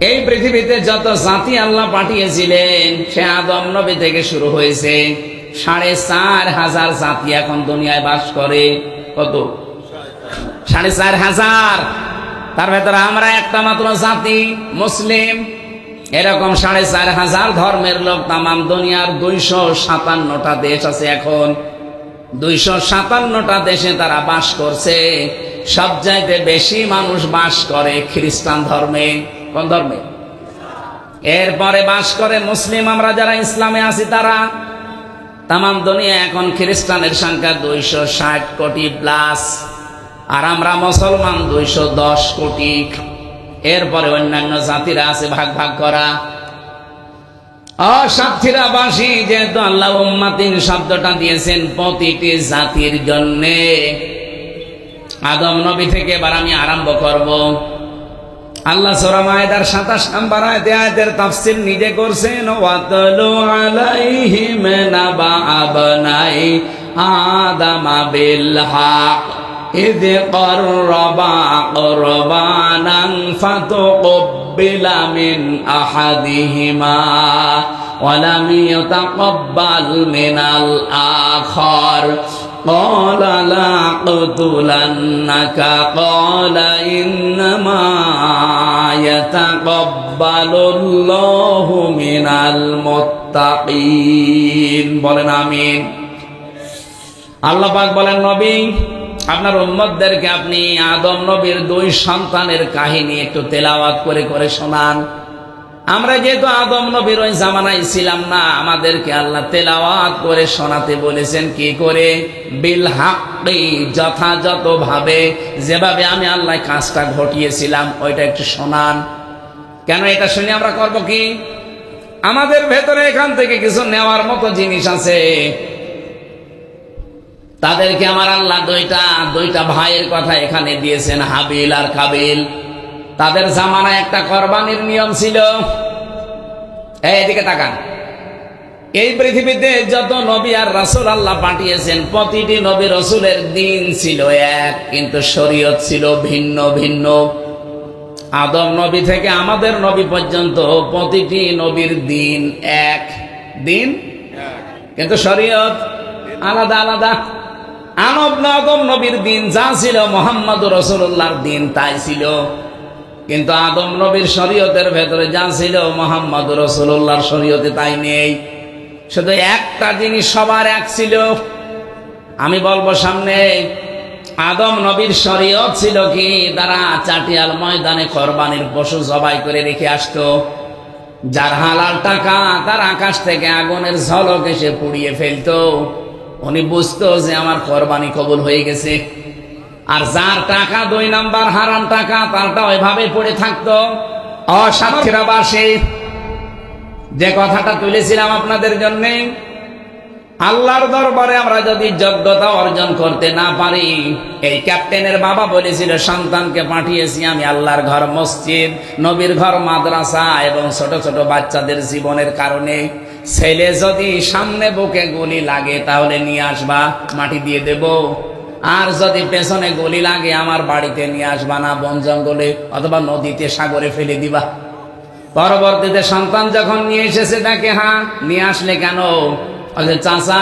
Speaker 1: এই পৃথিবীতে যত জাতি আল্লাহ পাঠিয়েছিলেন, সে আদম নবী থেকে শুরু হয়েছে, 4,500 জাতি এখন দুনিয়ায় বাস করে। কত? 4,500, তার ভেতরে আমরা একটা মাত্র জাতি মুসলিম। এরকম 4,500 ধর্মের লোক তামাম দুনিয়ার 257টা দেশ আছে। এখন 257টা দেশে তারা বাস করছে। সবচাইতে বেশি মানুষ বাস করে খ্রিস্টান ধর্মে। কোন ধর্মে? এরপরে বাস করে মুসলিম। আমরা যারা ইসলামে আছি তারা। তামাম দুনিয়া এখন খ্রিস্টানের সংখ্যা 260 কোটি প্লাস, আর আমরা মুসলমান 210 কোটি। এরপরে অন্যান্য জাতিরা আছে ভাগ ভাগ করা। সাতক্ষীরাবাসী যেহেতু আল্লাহ উম্মাতিন শব্দটা দিয়েছেন প্রতিটি জাতির জন্যে, আদম নবী থেকে এবার আমি আরম্ভ করব। আল্লাহ সূরা মায়েদার 27 নম্বর আয়াতের তাফসীর নিজে করছেন, ওয়াতলু আলাইহিম নাবা আবনাই আদামা বিল হক إذ قربا قربانا فتقبل من أحدهما ولم يتقبل من الآخر قال لأقتلنك قال إنما يتقبل الله من المتقين। বলেন আমিন। আল্লাহ পাক বলেন, নবী আপনার উম্মতদেরকে আপনি আদম নবীর 2 সন্তানের কাহিনী একটু তেলাওয়াত করে করে শোনান। আমরা যেহেতু আদম নবীর ওই জামানায় ছিলাম না, আমাদেরকে আল্লাহ তেলাওয়াত করে শোনাতে বলেছেন। কি করে? বিল হাক্কি, যথাযথভাবে, যেভাবে আমি আল্লাহ কাজটা ঘটিয়েছিলাম ওইটা একটু শোনান। কেন? এটা শুনে আমরা করব কি? আমাদের ভেতরে এখান থেকে কিছু নেওয়ার মতো জিনিস আছে। তাদেরকে আমার আল্লাহ দুইটা ভাইয়ের কথা এখানে দিয়েছেন, হাবিল আর কাবিল। তাদের জামানায় একটা কোরবানির নিয়ম ছিল। এদিকে তাকান। এই পৃথিবীতে যত নবী আর রাসূল আল্লাহ পাঠিয়েছেন, প্রতিটি নবী রাসূলের দিন ছিল এক, কিন্তু শরীয়ত ছিল ভিন্ন ভিন্ন। আদম নবী থেকে আমাদের নবী পর্যন্ত প্রতিটি নবীর দিন এক, দিন কিন্তু শরীয়ত আলাদা আলাদা। আদম নবীর দিন যা ছিল মুহাম্মদুর রাসূলুল্লাহর দিন তাই ছিল, কিন্তু আদম নবীর শরীয়তের ভেতরে যা ছিল মুহাম্মদুর রাসূলুল্লাহর শরীয়তে তাই নেই। শুধু একটা জিনিস সবার এক ছিল। আমি বলবো সামনে, আদম নবীর শরীয়ত ছিল কি? তারা চাটিয়াল ময়দানে কোরবানির পশু জবাই করে রেখে আসতো। যার হালাল টাকা তার আকাশ থেকে আগুনের ঝলক এসে পুড়িয়ে ফেলতো। উনি বুঝতো যে আমার কোরবানি কবুল হয়ে গেছে। আর যার টাকা 2 নাম্বার হারাম টাকা, তারটা ওইভাবে পড়ে থাকতো। সাতক্ষীরাবাসী যে কথাটা তুলেছিলাম আপনাদের জন্য, আল্লাহর দরবারে আমরা যদি যোগ্যতা অর্জন করতে না পারি, এই ক্যাপ্টেনের বাবা বলেছিল, সন্তানকে পাঠিয়েছি আমি আল্লাহর ঘর মসজিদ, নবীর ঘর মাদ্রাসা এবং ছোট ছোট বাচ্চাদের জীবনের কারণে। ছেলে যদি সামনে বুকে গুলি লাগে তাহলে নিয়ে আসবা, মাটি দিয়ে দেব। আর যদি পেছনে গুলি লাগে আমার বাড়িতে নিয়ে আসবা না, বন জঙ্গলে অথবা নদীতে সাগরে ফেলে দিবা। পরবর্তীতে সন্তান যখন নিয়ে এসেছে দেখে, হ্যাঁ নিয়ে আসলে কেন? চাচা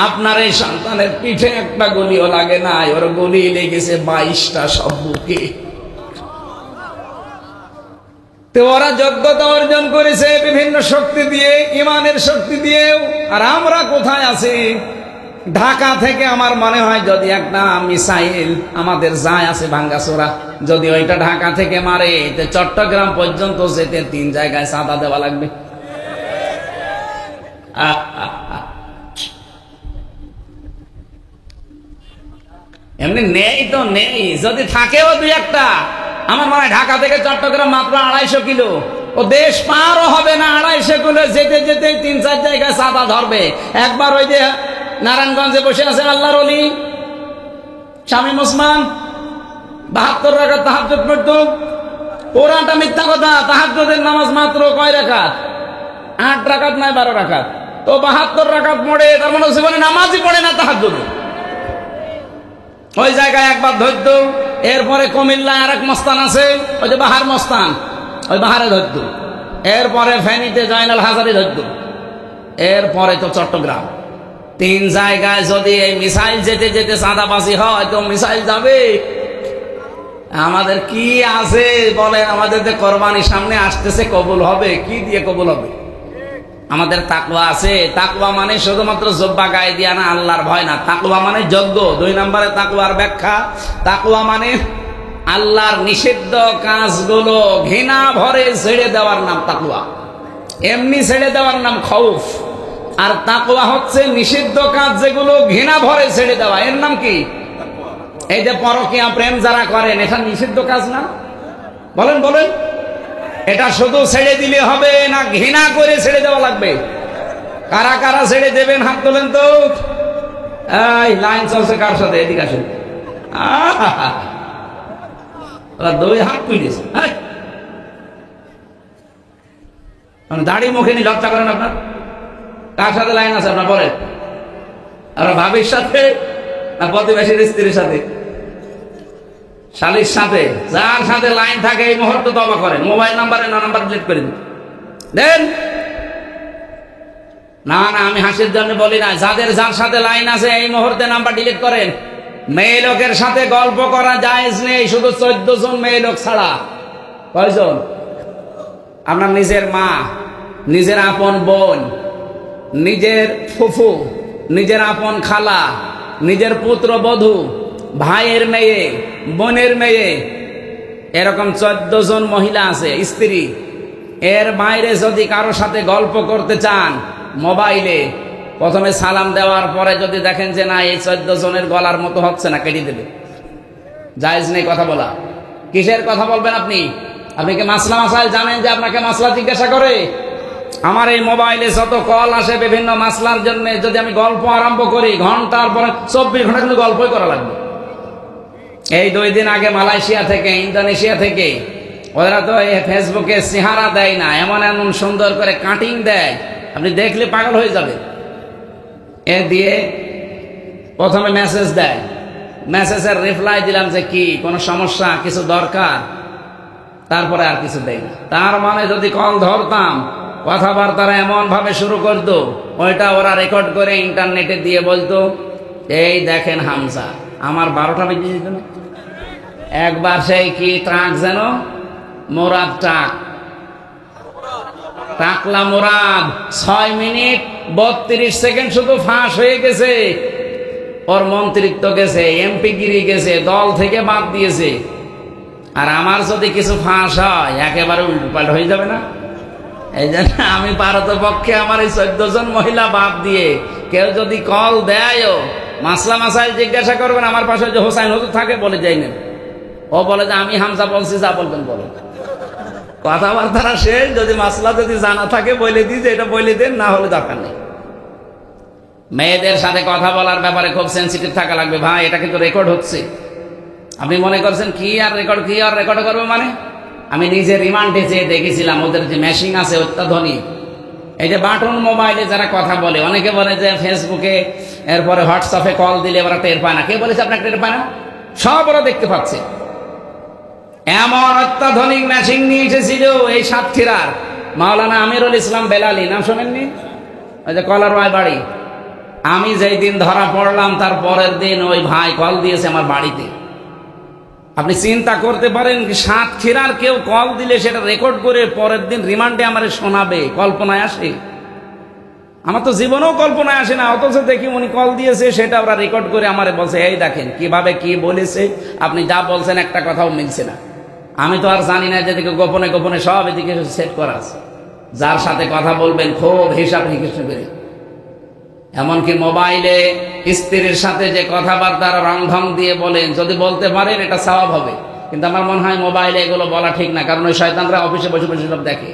Speaker 1: আপনার এই সন্তানের পিঠে একটা গুলিও লাগে না, ওর গুলি লেগেছে 22টা সব বুকে। তো ওরা যোগ্যতা অর্জন করেছে বিভিন্ন শক্তি দিয়ে, ইমানের শক্তি দিয়েও। আর আমরা কোথায় আছি? ঢাকা থেকে আমার মনে হয় যদি একটা মিসাইল আমাদের যায় আছে ভাঙ্গাচোরা, যদি ওইটা ঢাকা থেকে মারে, চট্টগ্রাম পর্যন্ত যেতে 3 জায়গায় চাঁদা দেওয়া লাগবে। এমনি নেই তো নেই, যদি থাকেও 2-1টা। আমার মনে হয় ঢাকা থেকে চট্টগ্রাম মাত্র 250 কিলো, ও দেশ পারও হবে না। 250 কিলো যেতে যেতে 3-4 জায়গায় চাঁদা ধরবে। একবার ওই যে নারায়ণগঞ্জে বসে আছে আল্লাহর ওলি শামীম ওসমান, 72 রাকাত তাহাজ্জুদ পড়তো। পুরাটা মিথ্যা কথা। তাহাজ্জুদের নামাজ মাত্র কয় রাকাত? 8 রাকাত নয় 12 রাকাত। তো 72 রাকাত পড়ে, তার মানে জীবনে নামাজই পড়ে না তাহাজ্জুদে। ওই জায়গায় একবার ধরতো। এরপরে কুমিল্লায় আরেক মস্তান আছে, ওই যে বাহার মস্তান, ওই বাহারে ধরতো। এরপরে ফেনীতে জয়নাল হাজারি ধরতো। এরপরে তো চট্টগ্রাম। 3 জায়গায় যদি এই মিসাইল যেতে যেতে চাঁদাবাজি হয়, তো মিসাইল যাবে। আমাদের কি আছে বলেন? আমাদের যে কোরবানি সামনে আসতেছে, কবুল হবে কি দিয়ে কবুল হবে? আমাদের তাকওয়া আছে। তাকওয়া মানে শুধুমাত্র জব্বা গায়ে দিয়া না, আল্লাহর ভয় না। তাকওয়া মানে যজ্ঞ। 2 নম্বরে তাকওয়ার ব্যাখ্যা, তাকওয়া মানে আল্লাহর নিষিদ্ধ কাজগুলো ঘৃণা ভরে ছেড়ে দেওয়ার নাম তাকওয়া। এমনি ছেড়ে দেওয়ার নাম খৌফ। আর তাকওয়া হচ্ছে নিষিদ্ধ কাজ যেগুলো ঘৃণা ভরে ছেড়ে দেওয়া, এর নাম কি? এই যে পরকীয়া প্রেম যারা করেন, এটা নিষিদ্ধ কাজ না? বলেন বলেন, এটা শুধু ছেড়ে দিলে হবে না ঘৃণা করে ছেড়ে দেওয়া লাগবে? কারা কারা ছেড়ে দেবেন হাত তোলেন তো। এই লাইন চলছে কার সাথে? এদিকে আসেন। ওরা 2 হাত তুলেছে। দাড়ি মুখে নিয়ে লজ্জা করেন আপনার? কার সাথে লাইন আছে আপনার বলেন? আর ভাবির সাথে না প্রতিবেশীর স্ত্রীর সাথে, শালীর সাথে, যার সাথে লাইন থাকে এই মুহূর্তে তওবা করেন। মোবাইল নাম্বারে না নাম্বার ডিলিট করে দেন। না না, আমি হাসির জন্য বলি না। যাদের যার সাথে লাইন আছে এই মুহূর্তে নাম্বার ডিলিট করেন। মেয়ে লোকের সাথে গল্প করা জায়েজ নেই, শুধু 14 জন মেয়ে লোক ছাড়া। কয়জন? আপনার নিজের মা, নিজের আপন বোন, নিজের ফুফু, নিজের আপন খালা, নিজের পুত্র বধূ, ভাইয়ের মেয়ে, বোনের মেয়ে, এরকম 14 জন মহিলা আছে স্ত্রী। এর বাইরে যদি কারো সাথে গল্প করতে চান মোবাইলে, প্রথমে সালাম দেওয়ার পরে যদি দেখেন যে না এই 14 জনের গলার মতো হচ্ছে না, কেটে দেবে। জায়েজ নেই কথা বলা। কিসের কথা বলবেন আপনি? আপনি কি মাসলা মাসাইল জানেন যে আপনাকে মাসলা জিজ্ঞাসা করে? আমার এই মোবাইলে যত কল আসে বিভিন্ন মাসলার জন্য, যদি আমি গল্প আরম্ভ করি ঘন্টার পরে 24 ঘন্টা কিন্তু গল্পই করা লাগবে। এই 2 দিন আগে মালয়েশিয়া থেকে, ইন্দোনেশিয়া থেকে, ওরা তো এই ফেসবুকে চেহারা দেয় না, এমন এমন সুন্দর করে কাটিং দেয়, আপনি দেখলে পাগল হয়ে যাবে। এ দিয়ে প্রথমে মেসেজ দেয়, মেসেজের রিপ্লাই দিলাম যে কি কোনো সমস্যা, কিছু দরকার, তারপরে আর কিছু দেয় না। তার মানে যদি কল ধরতাম, কথাবার্তারা এমন ভাবে শুরু করতো, ওইটা ওরা রেকর্ড করে ইন্টারনেটে দিয়ে বলতো এই দেখেন হামজা। আমার 12টা বেজে যেত না। একবার সেই কি ট্রাক যেন, মোরাদ ট্রাক, টাকলা মোরাদ, 6 মিনিট 32 সেকেন্ড শুধু ফাঁস হয়ে গেছে। ওর মন্ত্রিত্ব গেছে, এমপি গিরি গেছে, দল থেকে বাদ দিয়েছে। আর আমার যদি কিছু ফাঁস হয় একেবারে উল্টোপাল্ট হয়ে যাবে না? এই জন্য আমি পারতপক্ষে আমার এই 14 জন মহিলা বাদ দিয়ে কেউ যদি কল দেয়, মাসলা মাসাইল জিজ্ঞাসা করবেন, আমার পাশে যে হোসাইন হুজুর থাকে বলে যাই না, ও বলে যে আমি হামজা বলছি, যা বলবেন বলেন। কথাবার্তা শেষ। যদি মাসলা যদি জানা থাকে বলে দিই যে এটা বলে দেন, না হলে দরকার নেই। মেয়েদের সাথে কথা বলার ব্যাপারে খুব সেন্সিটিভ থাকা লাগবে ভাই। এটা কিন্তু রেকর্ড হচ্ছে। আপনি মনে করছেন কি আর রেকর্ড, কি আর রেকর্ড করবো মানে? আমি নিজে রিমান্ডে যেয়ে দেখেছিলাম, ওদের যে মেশিন আছে অত্যাধুনিক। এই যে বাটন মোবাইলে যারা কথা বলে, অনেকে বলে যে ফেসবুকে, এরপরে হোয়াটসঅ্যাপে কল দিলে ওরা টের পায় না। কে বলেছে আপনাকে টের পায় না? সব ওরা দেখতে পাচ্ছে। এমন অত্যাধুনিক মেশিন নিয়ে এসেছিল এই সাতক্ষীরার মাওলানা আমিরুল ইসলাম বেলালি, নাম শোনেননি? ওই যে কলারওয়ায় বাড়ি। আমি যেই দিন ধরা পড়লাম তার পরের দিন ওই ভাই কল দিয়েছে আমার বাড়িতে। আপনি চিন্তা করতে পারেন, সাতক্ষীরার কেউ কল দিলে সেটা রেকর্ড করে পরের দিন রিমান্ডে আমারে শোনাবে? কল্পনায় আসে? আমার তো জীবনেও কল্পনায় আসে না। অথচ দেখি উনি কল দিয়েছে, সেটা ওরা রেকর্ড করে আমারে বলছে এই দেখেন কিভাবে কি বলেছে, আপনি যা বলছেন একটা কথাও মিলছে না। আমি তো আর জানি না যেদিকে গোপনে গোপনে সব এদিকে সেট করা আছে। যার সাথে কথা বলবেন খুব হিসাব নিকেশ করে। এমনকি মোবাইলে স্ত্রীর সাথে যে কথাবার্তার রংঢং দিয়ে বলেন, যদি বলতে পারেন এটা সওয়াব হবে। কিন্তু আমার মনে হয় মোবাইলে এগুলো বলা ঠিক না, কারণ ওই শয়তানরা অফিসে বসে বসে সব দেখে।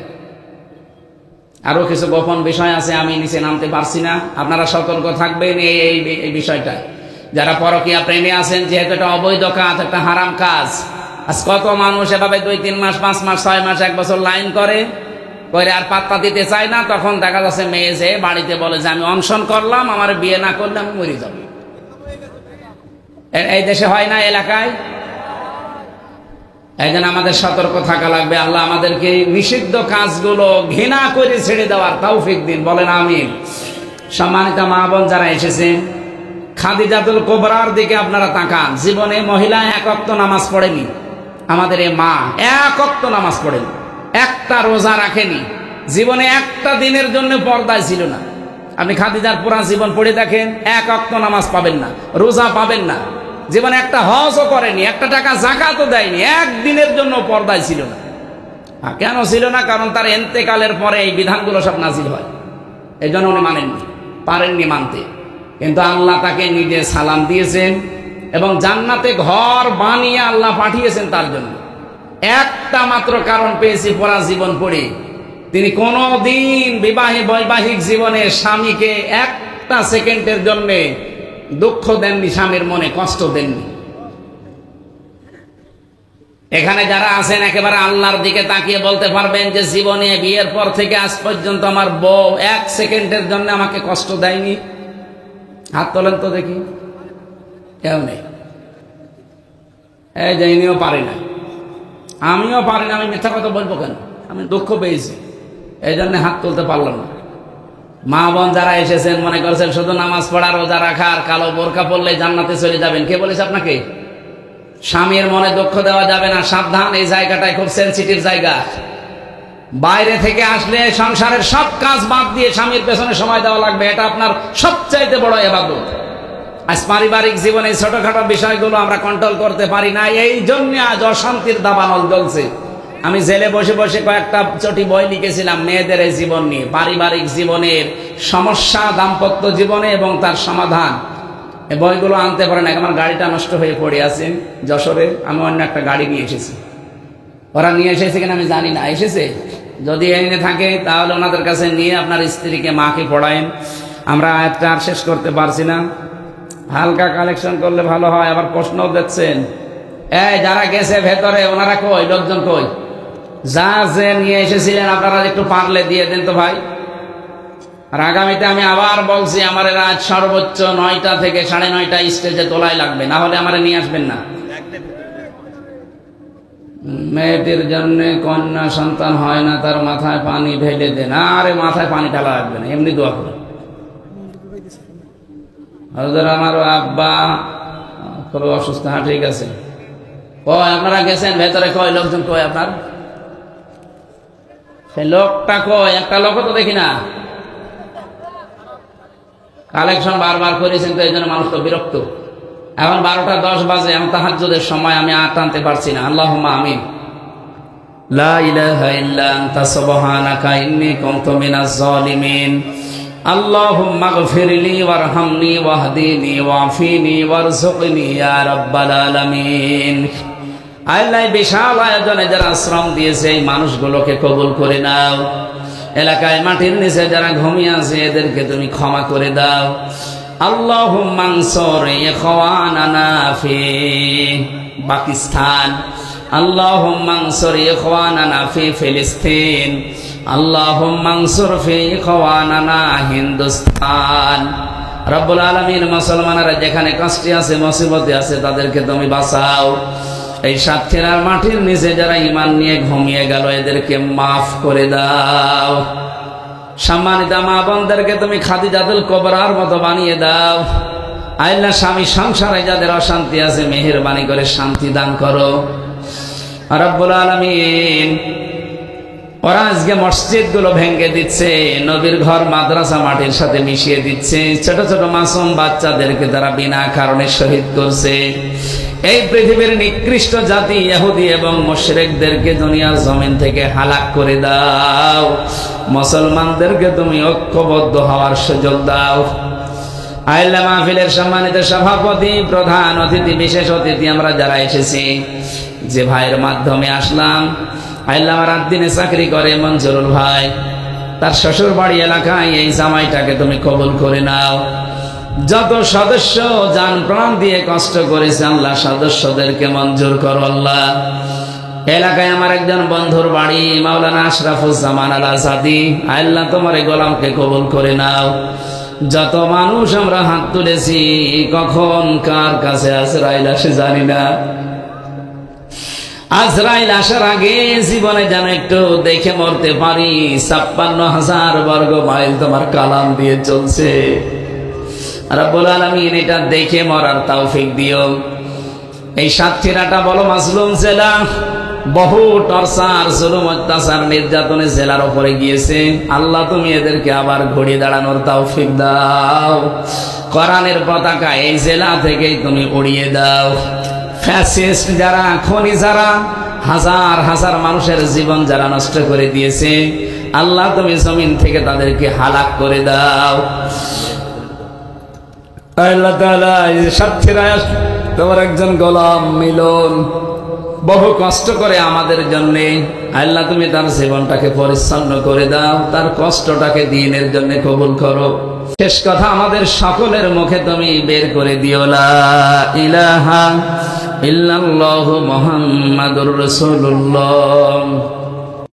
Speaker 1: আরো কিছু গোপন বিষয় আছে, আমি নিচে নামতে পারছি না। আপনারা সতর্ক থাকবেন এই বিষয়টা। যারা পরকীয়া প্রেমী আছেন, যেহেতু এটা অবৈধ কাজ, একটা হারাম কাজ। আজ কত মানুষ এভাবে 2-3 মাস, 5 মাস, 6 মাস, 1 বছর লাইন করে আর পাত্তা দিতে চায় না। তখন দেখা যাচ্ছে মেয়ে যে বাড়িতে বলে যে আমি অনশন করলাম, আমার বিয়ে না করলে আমি মরে যাব। এই দেশে হয় না, এলাকায়। এই জন্য আমাদের সতর্ক থাকা লাগবে। আল্লাহ আমাদেরকে নিষিদ্ধ কাজগুলো ঘৃণা করে ছেড়ে দেওয়ার তৌফিক দিন, বলেন আমিন। সম্মানিত মা বোন যারা এসেছেন, খাদিজাতুল কুবরার দিকে আপনারা তাকান। জীবনে মহিলা 1 ওয়াক্ত নামাজ পড়েনি, আমাদের এই মা এক ওয়াক্ত নামাজ পড়েন, একটা রোজা রাখেনি, জীবনে একটা দিনের জন্য পর্দায় ছিল না। আপনি খাদিজার পুরা জীবন পড়ে দেখেন, এক ওয়াক্ত নামাজ পাবেন না, রোজা পাবেন না, জীবনে একটা হজও করেনি, একটা টাকা যাকাতও দেয়নি, একদিনের জন্য পর্দায় ছিল না। কেন ছিল না? কারণ তার ইন্তেকালের পরে এই বিধানগুলো সব নাজিল হয়, এই জন্য উনি মানেননি, পারেননি মানতে। কিন্তু আল্লাহ তাকে নিজে সালাম দিয়েছেন এবং জান্নাতে ঘর বানিয়ে আল্লাহ পাঠিয়েছেন তার জন্য। একটা মাত্র কারণ পেয়েছি পুরা জীবন পড়ে, তিনি কোনদিন বৈবাহিক জীবনে স্বামীকে একটা সেকেন্ডের জন্য দুঃখ দেননি, স্বামীর মনে কষ্ট দেননি। এখানে যারা আছেন একেবারে আল্লাহর দিকে তাকিয়ে বলতে পারবেন যে জীবনে বিয়ের পর থেকে আজ পর্যন্ত আমার বউ এক সেকেন্ডের জন্য আমাকে কষ্ট দেয়নি? হাত তোলেন তো দেখি। কেউ নেই। এই যে ইনিও পারি না, আমিও পারি না। আমি মিথ্যা কথা বলবো কেন? আমি দুঃখ পেয়েছি, এই জন্য হাত তুলতে পারলাম না। মা বোন যারা এসেছেন মনে করছেন শুধু নামাজ পড়া, রোজা রাখা আর কালো বোরকা পড়লে জান্নাতে চলে যাবেন। কে বলেছে আপনাকে? স্বামীর মনে দুঃখ দেওয়া যাবে না, সাবধান। এই জায়গাটায় খুব সেনসিটিভ জায়গা। বাইরে থেকে আসলে সংসারের সব কাজ বাদ দিয়ে স্বামীর পেছনে সময় দেওয়া লাগবে, এটা আপনার সবচাইতে বড় ইবাদত। আজ পারিবারিক জীবনে ছোটখাটো বিষয়গুলো আমরা কন্ট্রোল করতে পারি না, এই জন্য আজ অশান্তির দাবানল জ্বলছে। আমি জেলে বসে বসে কয়েকটা চটি বই লিখেছিলাম মেয়েদের এই জীবন নিয়ে, পারিবারিক জীবনের সমস্যা, দাম্পত্য জীবনে এবং তার সমাধান। এই বইগুলো আনতে পারেন। আমার গাড়িটা নষ্ট হয়ে পড়ে আছে যশোরে, আমি অন্য একটা গাড়ি নিয়ে এসেছি। ওরা নিয়ে এসেছে কিনা আমি জানি না, এসেছে। যদি এনে থাকে তাহলে ওনাদের কাছে নিয়ে আপনার স্ত্রীকে, মাকে পড়ায়েন। আমরা আয়াতটা আর শেষ করতে পারছি না, হালকা কালেকশন করলে ভালো হয়। আবার প্রশ্ন দেখছেন, এই যারা গেছে ভেতরে ওনারা কই? লোকজন কই? যা যে নিয়ে এসেছিলেন আপনারা একটু পারলে দিয়ে দেন তো ভাই। আর আগামীতে আমি আবার বলছি, আমার রাত সর্বোচ্চ 9টা থেকে 9:30 স্টেজে তোলাই লাগবে, না হলে আমার নিয়ে আসবেন না। মেয়েটির জন্য কন্যা সন্তান হয় না, তার মাথায় পানি ঢেলে দেন। আরে মাথায় পানি ঢালা লাগবে না, এমনি দোয়া করুন। হযরত আমার আব্বা খুব অসুস্থ। হ্যাঁ ঠিক আছে। কয় আপনারা গেছেন ভেতরে? কয় লোকজন? কয় আপনার সেই লোকটা কয়? একটা লোকও তো দেখি না। কালেকশন বারবার করেছেন তো, এই জন্য মানুষ তো বিরক্ত। এখন 12টা 10 বাজে, এখন তাহাজ্জুদের সময়, আমি আর টানতে পারছি না। আল্লাহুম্মা আমিন। লা ইলাহা ইল্লা আনতা সুবহানাকা ইন্নী কুনতু মিনাজ জালিমিন। আল্লাহুম্মা গফিরলি ওয়ারহামনি ওয়াহদিনি ওয়াফিনি ওয়ারযুকনি ইয়া রাব্বাল আলামিন। আল্লাহ বিশাল আয়োজনে যারা শ্রম দিয়েছে এই মানুষগুলোকে কবুল করে নাও। এলাকায় মাটির নিচে যারা ঘুমিয়ে আছে এদেরকে তুমি ক্ষমা করে দাও। আল্লাহুম্মা আনসুর ইখওয়ানানা ফি পাকিস্তান, আল্লাহুম্মা আনসুর ইখওয়ানানা ফি ফিলিস্তিন, আল্লাহুম্মা আনসুর ফি ইখওয়ানানা হিন্দুস্তান। রব্বুল আলামিন, মুসলমানরা যেখানে কষ্টে আছে, মুসিবতে আছে, তাদেরকে তুমি বাঁচাও। এই সাতক্ষীরার মাটির নিচে যারা ঈমান নিয়ে ঘুমিয়ে গেল এদেরকে মাফ করে দাও। সম্মানিত মা বোনদেরকে তুমি খাদিজাতুল কুবরার মতো বানিয়ে দাও। আল্লাহ, স্বামী সংসারে যাদের অশান্তি আছে মেহেরবানি করে শান্তি দান করো রব্বুল আলামিন। ওরা আজকে মসজিদ গুলো ভেঙে দিচ্ছে, নবীর ঘর মাদ্রাসা মাটির সাথে মিশিয়ে দিচ্ছে, ছোট ছোট মাসুম বাচ্চাদেরকে তারা বিনা কারণে শহীদ করছে। এই পৃথিবীর নিকৃষ্ট জাতি ইহুদি এবং মুশরিকদেরকে দুনিয়ার জমিন থেকে হালাক করে দাও। মুসলমানদেরকে তুমি ঐক্যবদ্ধ হওয়ার সুযোগ দাও। আল্লাহ, মাহফিলের সম্মানিত সভাপতি, প্রধান অতিথি, বিশেষ অতিথি আমরা যারা এসেছি, যে ভাইয়ের মাধ্যমে আসলাম, আল্লাহ আমার দিনে চাকরি করে মঞ্জুরুল ভাই, তার শ্বশুর বাড়ি এলাকায় এই জামাইটাকে তুমি কবুল করে নাও। যত সদস্য জান প্রাণ দিয়ে কষ্ট করেছে আল্লাহ, সদস্যদেরকে মঞ্জুর করো আল্লাহ। এলাকায় আমার একজন বন্ধুর বাড়ি, মাওলানা আশরাফুজ্জামান আল আসাদি, আল্লাহ তোমার এই গোলামকে কবুল করে নাও। যত মানুষ আমরা হাত তুলেছি, কখন কার কাছে আজরাইল আসে জানি না। আজরাইল আসার আগে জীবনে যেন একটু দেখে মরতে পারি। 56,000 বর্গ মাইল তোমার কালাম দিয়ে চলছে রব্বুল আলামিন, এটা দেখে মরার তৌফিক দিও। এই সাতক্ষীরাটা বলো মাজলুম জেলা, বহু টর্চার জুলুম অত্যাচার নির্যাতনে জেলার উপরে গিয়েছে। আল্লাহ তুমি এদেরকে আবার ঘুরিয়ে দাঁড়ানোর তৌফিক দাও। কোরআনের পতাকা এই জেলা থেকেই তুমি উড়িয়ে দাও। ফ্যাসিস্ট যারা, খনি যারা, হাজার হাজার মানুষের জীবন যারা নষ্ট করে দিয়েছে, আল্লাহ তুমি জমিন থেকে তাদেরকে হালাক করে দাও। আল্লাহ তাআলা এই সাতক্ষীরায় তোমার একজন গোলাম মিলন বহু কষ্ট করে আমাদের জন্য, আল্লাহ তুমি তার জীবনটাকে পরিচ্ছন্ন করে দাও, তার কষ্টটাকে দ্বীনের জন্য কবুল করো। শেষ কথা আমাদের সকলের মুখে তুমি বের করে দিও, লা ইলাহা ইল্লাল্লাহু মুহাম্মাদুর রাসূলুল্লাহ।